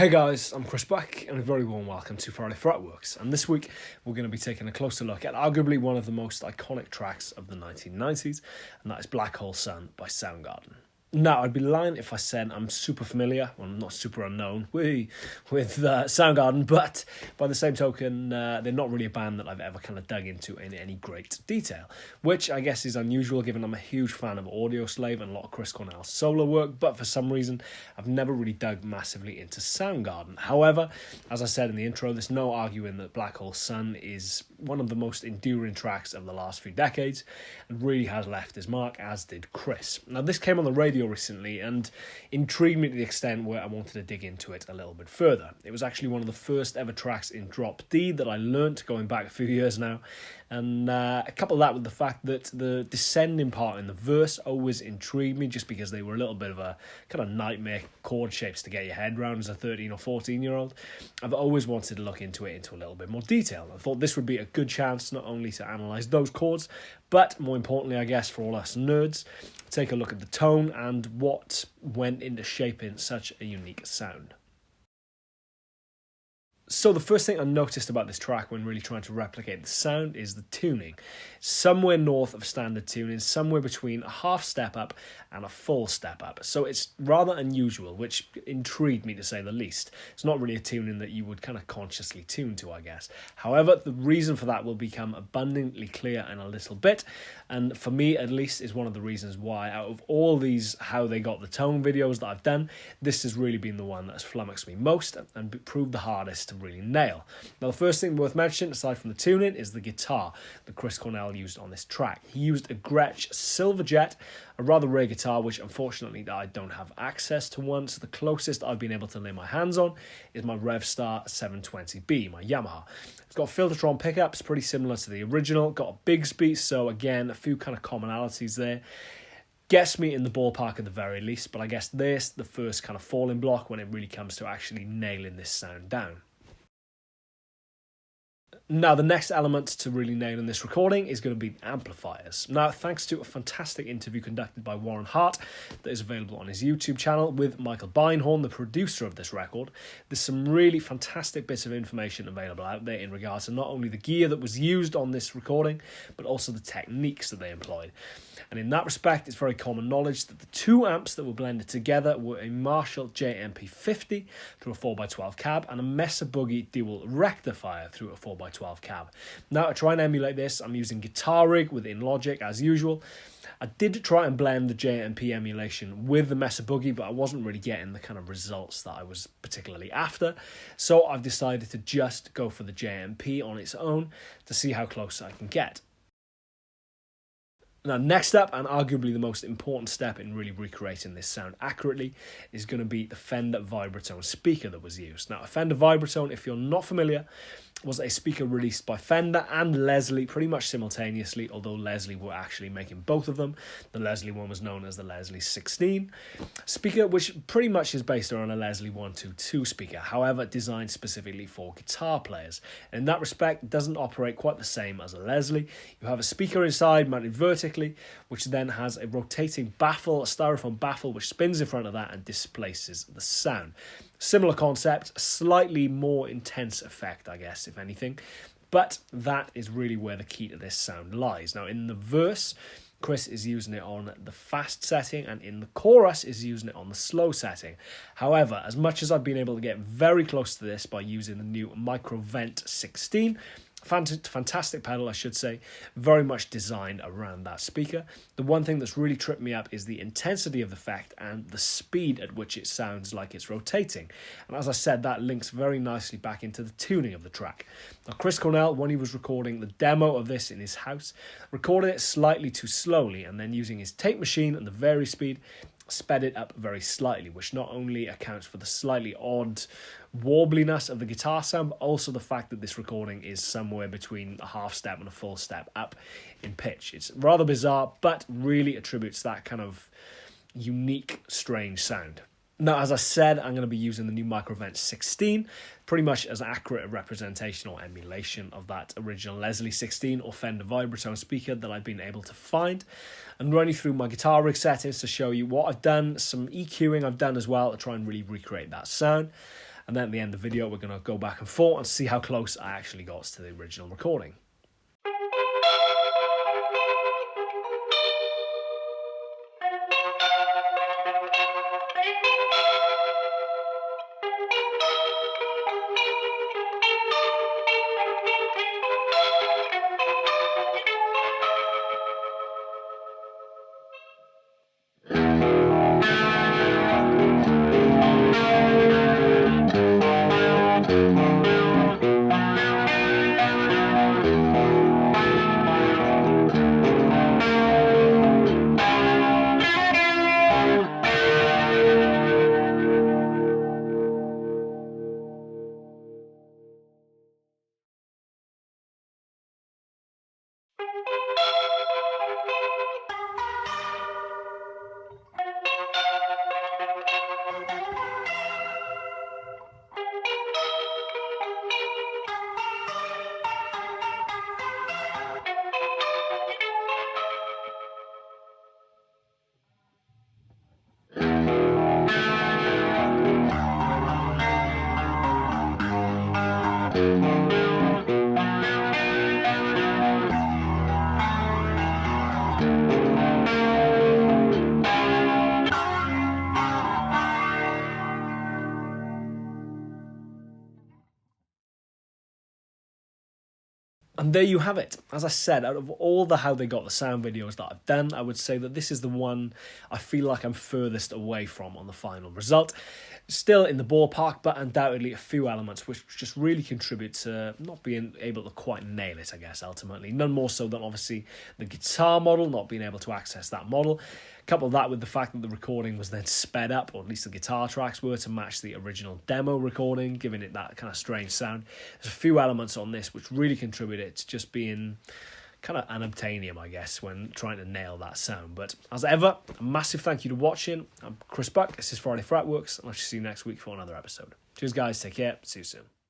Hey guys, I'm Chris back and a very warm welcome to Fretworks, and this week we're going to be taking a closer look at arguably one of the most iconic tracks of the 1990s, and that is Black Hole Sun by Soundgarden. Now, I'd be lying if I said I'm super familiar, well, I'm not super unknown with Soundgarden, but by the same token, they're not really a band that I've ever kind of dug into in any great detail, which I guess is unusual given I'm a huge fan of Audioslave and a lot of Chris Cornell's solo work, but for some reason, I've never really dug massively into Soundgarden. However, as I said in the intro, there's no arguing that Black Hole Sun is one of the most enduring tracks of the last few decades, and really has left his mark, as did Chris. Now, this came on the radio recently and intrigued me to the extent where I wanted to dig into it a little bit further. It was actually one of the first ever tracks in Drop D that I learnt going back a few years now, and couple that with the fact that the descending part in the verse always intrigued me just because they were a little bit of a kind of nightmare chord shapes to get your head around as a 13 or 14 year old. I've always wanted to look into it into a little bit more detail. I thought this would be a good chance not only to analyse those chords, but more importantly, I guess, for all us nerds, take a look at the tone and what went into shaping such a unique sound. So the first thing I noticed about this track when really trying to replicate the sound is the tuning. Somewhere north of standard tuning, somewhere between a half step up and a full step up. So it's rather unusual, which intrigued me to say the least. It's not really a tuning that you would kind of consciously tune to, I guess. However, the reason for that will become abundantly clear in a little bit. And for me, at least, is one of the reasons why out of all these how they got the tone videos that I've done, this has really been the one that has flummoxed me most and proved the hardest to really nail. Now, the first thing worth mentioning, aside from the tuning, is the guitar that Chris Cornell used on this track. He used a Gretsch Silverjet, a rather rare guitar, which unfortunately I don't have access to one, so the closest I've been able to lay my hands on is my Revstar 720B, my Yamaha. It's got Filtertron pickups, pretty similar to the original, got a Bigsby, so again, a few kind of commonalities there. Gets me in the ballpark at the very least, but I guess this, the first kind of falling block when it really comes to actually nailing this sound down. Now, the next element to really nailing this recording is going to be amplifiers. Now, thanks to a fantastic interview conducted by Warren Hart that is available on his YouTube channel with Michael Beinhorn, the producer of this record, there's some really fantastic bits of information available out there in regards to not only the gear that was used on this recording, but also the techniques that they employed. And in that respect, it's very common knowledge that the two amps that were blended together were a Marshall JMP50 through a 4x12 cab and a Mesa Boogie dual rectifier through a 4x12 cab. Now, to try and emulate this, I'm using Guitar Rig within Logic as usual. I did try and blend the JMP emulation with the Mesa Boogie, but I wasn't really getting the kind of results that I was particularly after. So I've decided to just go for the JMP on its own to see how close I can get. Now, next up, and arguably the most important step in really recreating this sound accurately, is going to be the Fender Vibratone speaker that was used. Now, a Fender Vibratone, if you're not familiar, was a speaker released by Fender and Leslie pretty much simultaneously, although Leslie were actually making both of them. The Leslie one was known as the Leslie 16 speaker, which pretty much is based around a Leslie 122 speaker, however, designed specifically for guitar players. In that respect, it doesn't operate quite the same as a Leslie. You have a speaker inside mounted vertically, which then has a rotating baffle, a styrofoam baffle, which spins in front of that and displaces the sound. Similar concept, slightly more intense effect, I guess, if anything. But that is really where the key to this sound lies. Now, in the verse, Chris is using it on the fast setting, and in the chorus is using it on the slow setting. However, as much as I've been able to get very close to this by using the new Microvent 16, fantastic pedal, I should say, very much designed around that speaker. The one thing that's really tripped me up is the intensity of the effect and the speed at which it sounds like it's rotating. And as I said, that links very nicely back into the tuning of the track. Now, Chris Cornell, when he was recording the demo of this in his house, recorded it slightly too slowly, and then using his tape machine and the vari speed, sped it up very slightly, which not only accounts for the slightly odd warbliness of the guitar sound, but also the fact that this recording is somewhere between a half step and a full step up in pitch. It's rather bizarre, but really attributes that kind of unique, strange sound. Now, as I said, I'm going to be using the new Microvent 16, pretty much as an accurate representation or emulation of that original Leslie 16 or Fender Vibratone speaker that I've been able to find. And running through my Guitar Rig settings to show you what I've done, some EQing I've done as well to try and really recreate that sound. And then at the end of the video, we're going to go back and forth and see how close I actually got to the original recording. And there you have it. As I said, out of all the How They Got the Sound videos that I've done, I would say that this is the one I feel like I'm furthest away from on the final result. Still in the ballpark, but undoubtedly a few elements which just really contribute to not being able to quite nail it, I guess, ultimately. None more so than, obviously, the guitar model, not being able to access that model. Couple that with the fact that the recording was then sped up, or at least the guitar tracks were, to match the original demo recording, giving it that kind of strange sound. There's a few elements on this which really contributed to just being kind of unobtainium, I guess, when trying to nail that sound. But as ever, a massive thank you to watching. I'm Chris Buck, this is Friday Fretworks, and I shall see you next week for another episode. Cheers, guys, take care, see you soon.